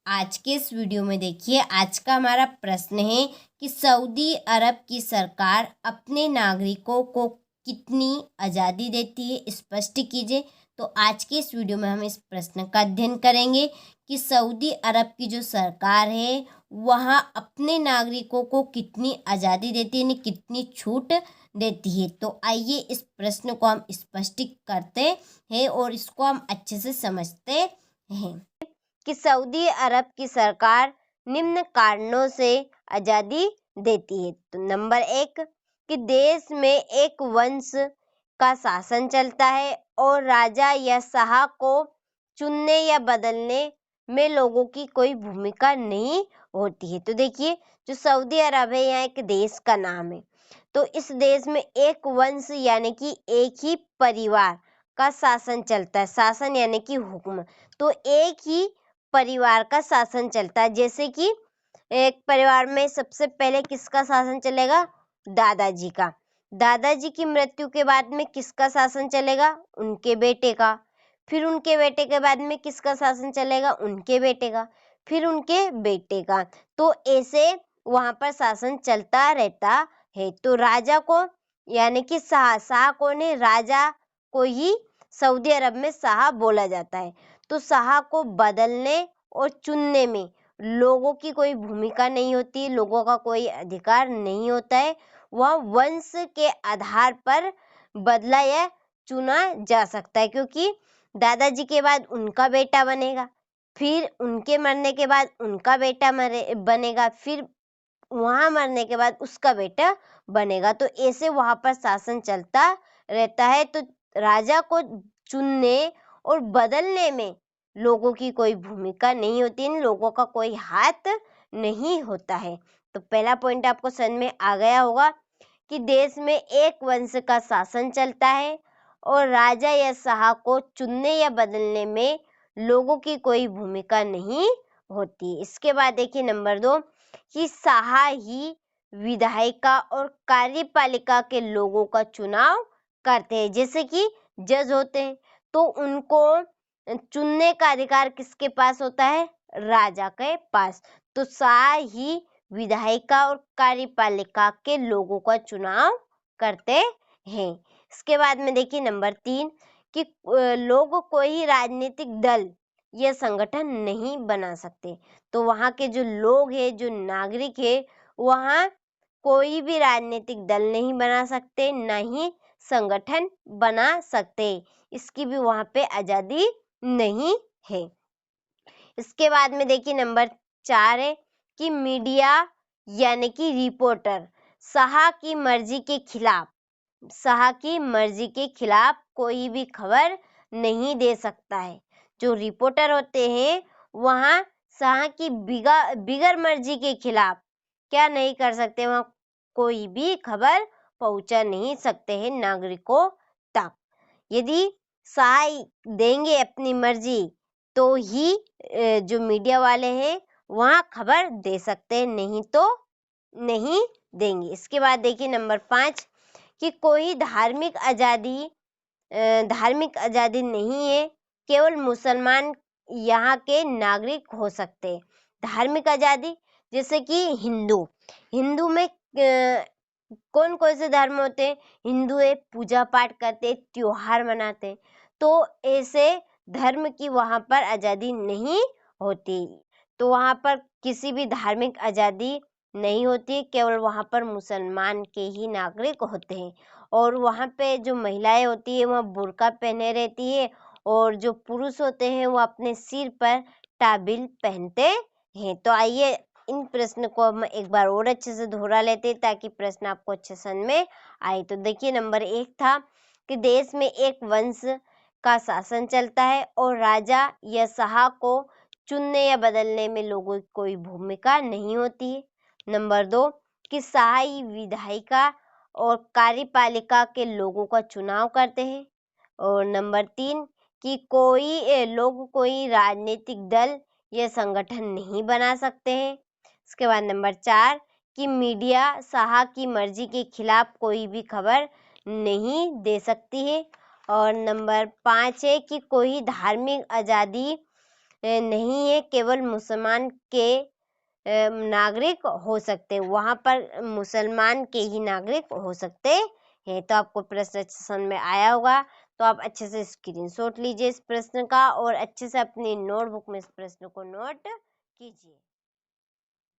आज के इस वीडियो में देखिए, आज का हमारा प्रश्न है कि सऊदी अरब की सरकार अपने नागरिकों को कितनी आज़ादी देती है, स्पष्ट कीजिए। तो आज के इस वीडियो में हम इस प्रश्न का अध्ययन करेंगे कि सऊदी अरब की जो सरकार है वहाँ अपने नागरिकों को कितनी आज़ादी देती है, यानी कितनी छूट देती है। तो आइए इस प्रश्न को हम स्पष्ट करते हैं और इसको हम अच्छे से समझते हैं कि सऊदी अरब की सरकार निम्न कारणों से आज़ादी देती है। तो नंबर 1 कि देश में एक वंश का शासन चलता है और राजा या शाह को चुनने या बदलने में लोगों की कोई भूमिका नहीं होती है। तो देखिए, जो सऊदी अरब है यह एक देश का नाम है। तो इस देश में एक वंश यानी कि एक ही परिवार का शासन चलता है। शासन यानी कि हुक्म, तो एक ही परिवार का शासन चलता है। जैसे कि एक परिवार में सबसे पहले किसका शासन चलेगा? दादाजी का। दादाजी की मृत्यु के बाद में किसका शासन चलेगा? उनके बेटे का। फिर उनके बेटे के बाद में किसका शासन चलेगा? उनके बेटे का। फिर उनके बेटे का। तो ऐसे वहां पर शासन चलता रहता है। तो राजा को यानी कि शाह कौन है? राजा को ही सऊदी अरब में शाह बोला जाता है। तो शाह को बदलने और चुनने में लोगों की कोई भूमिका नहीं होती, लोगों का कोई अधिकार नहीं होता है। वह वंश के आधार पर बदला या चुना जा सकता है, क्योंकि दादाजी के बाद उनका बेटा बनेगा, फिर उनके मरने के बाद उनका बेटा बनेगा, फिर वहां मरने के बाद उसका बेटा बनेगा। तो ऐसे वहां पर शासन चलता रहता है। तो राजा को चुनने और बदलने में लोगों की कोई भूमिका नहीं होती, इन लोगों का कोई हाथ नहीं होता है। तो पहला पॉइंट आपको समझ में आ गया होगा कि देश में एक वंश का शासन चलता है और राजा या शाह को चुनने या बदलने में लोगों की कोई भूमिका नहीं होती। इसके बाद देखिए नंबर 2 कि शाह ही विधायिका और कार्यपालिका के लोगों का चुनाव करते हैं। जैसे कि जज होते हैं तो उनको चुनने का अधिकार किसके पास होता है? राजा के पास। तो शाह ही विधायिका और कार्यपालिका के लोगों का चुनाव करते हैं। इसके बाद में देखिए नंबर 3 कि लोग कोई राजनीतिक दल या संगठन नहीं बना सकते। तो वहां के जो लोग हैं, जो नागरिक है, वहां कोई भी राजनीतिक दल नहीं बना सकते, न ही संगठन बना सकते। इसकी भी वहां पे आजादी नहीं है। इसके बाद में देखिए नंबर 4 है कि मीडिया यानी कि रिपोर्टर शाह की मर्जी के खिलाफ कोई भी खबर नहीं दे सकता है। जो रिपोर्टर होते हैं वहां शाह की बिगर मर्जी के खिलाफ क्या नहीं कर सकते? वहां कोई भी खबर पहुंचा नहीं सकते हैं नागरिकों तक। यदि शाह देंगे अपनी मर्जी तो ही जो मीडिया वाले हैं वहां खबर दे सकते हैं, नहीं तो नहीं देंगे। इसके बाद देखिए नंबर 5 कि कोई धार्मिक आजादी नहीं है, केवल मुसलमान यहाँ के नागरिक हो सकते हैं। धार्मिक आजादी जैसे कि हिंदू में कौन कौन से धर्म होते हैं? हिंदू है, पूजा पाठ करते, त्योहार मनाते। तो ऐसे धर्म की वहां पर आजादी नहीं होती। तो वहां पर किसी भी धार्मिक आजादी नहीं होती, केवल वहां पर मुसलमान के ही नागरिक होते हैं। और वहां पे जो महिलाएं होती है वह बुर्का पहने रहती है और जो पुरुष होते हैं वो अपने सिर पर टाबिल पहनते हैं। तो आइए इन प्रश्न को हम एक बार और अच्छे से दोहरा लेते हैं ताकि प्रश्न आपको अच्छे समझ में आए। तो देखिए नंबर 1 था कि देश में एक वंश का शासन चलता है और राजा या शाह को चुनने या बदलने में लोगों की कोई भूमिका नहीं होती है। नंबर 2 कि शाही विधायिका और कार्यपालिका के लोगों का चुनाव करते हैं। और नंबर 3 कि कोई राजनीतिक दल या संगठन नहीं बना सकते हैं। इसके बाद नंबर 4 कि मीडिया शाह की मर्जी के खिलाफ कोई भी खबर नहीं दे सकती है। और नंबर 5 है कि कोई धार्मिक आजादी नहीं है, केवल मुसलमान के नागरिक हो सकते, वहां पर मुसलमान के ही नागरिक हो सकते हैं। तो आपको प्रश्न अच्छे समझ में आया होगा, तो आप अच्छे से स्क्रीनशॉट लीजिए इस प्रश्न का और अच्छे से अपनी नोटबुक में इस प्रश्न को नोट कीजिए।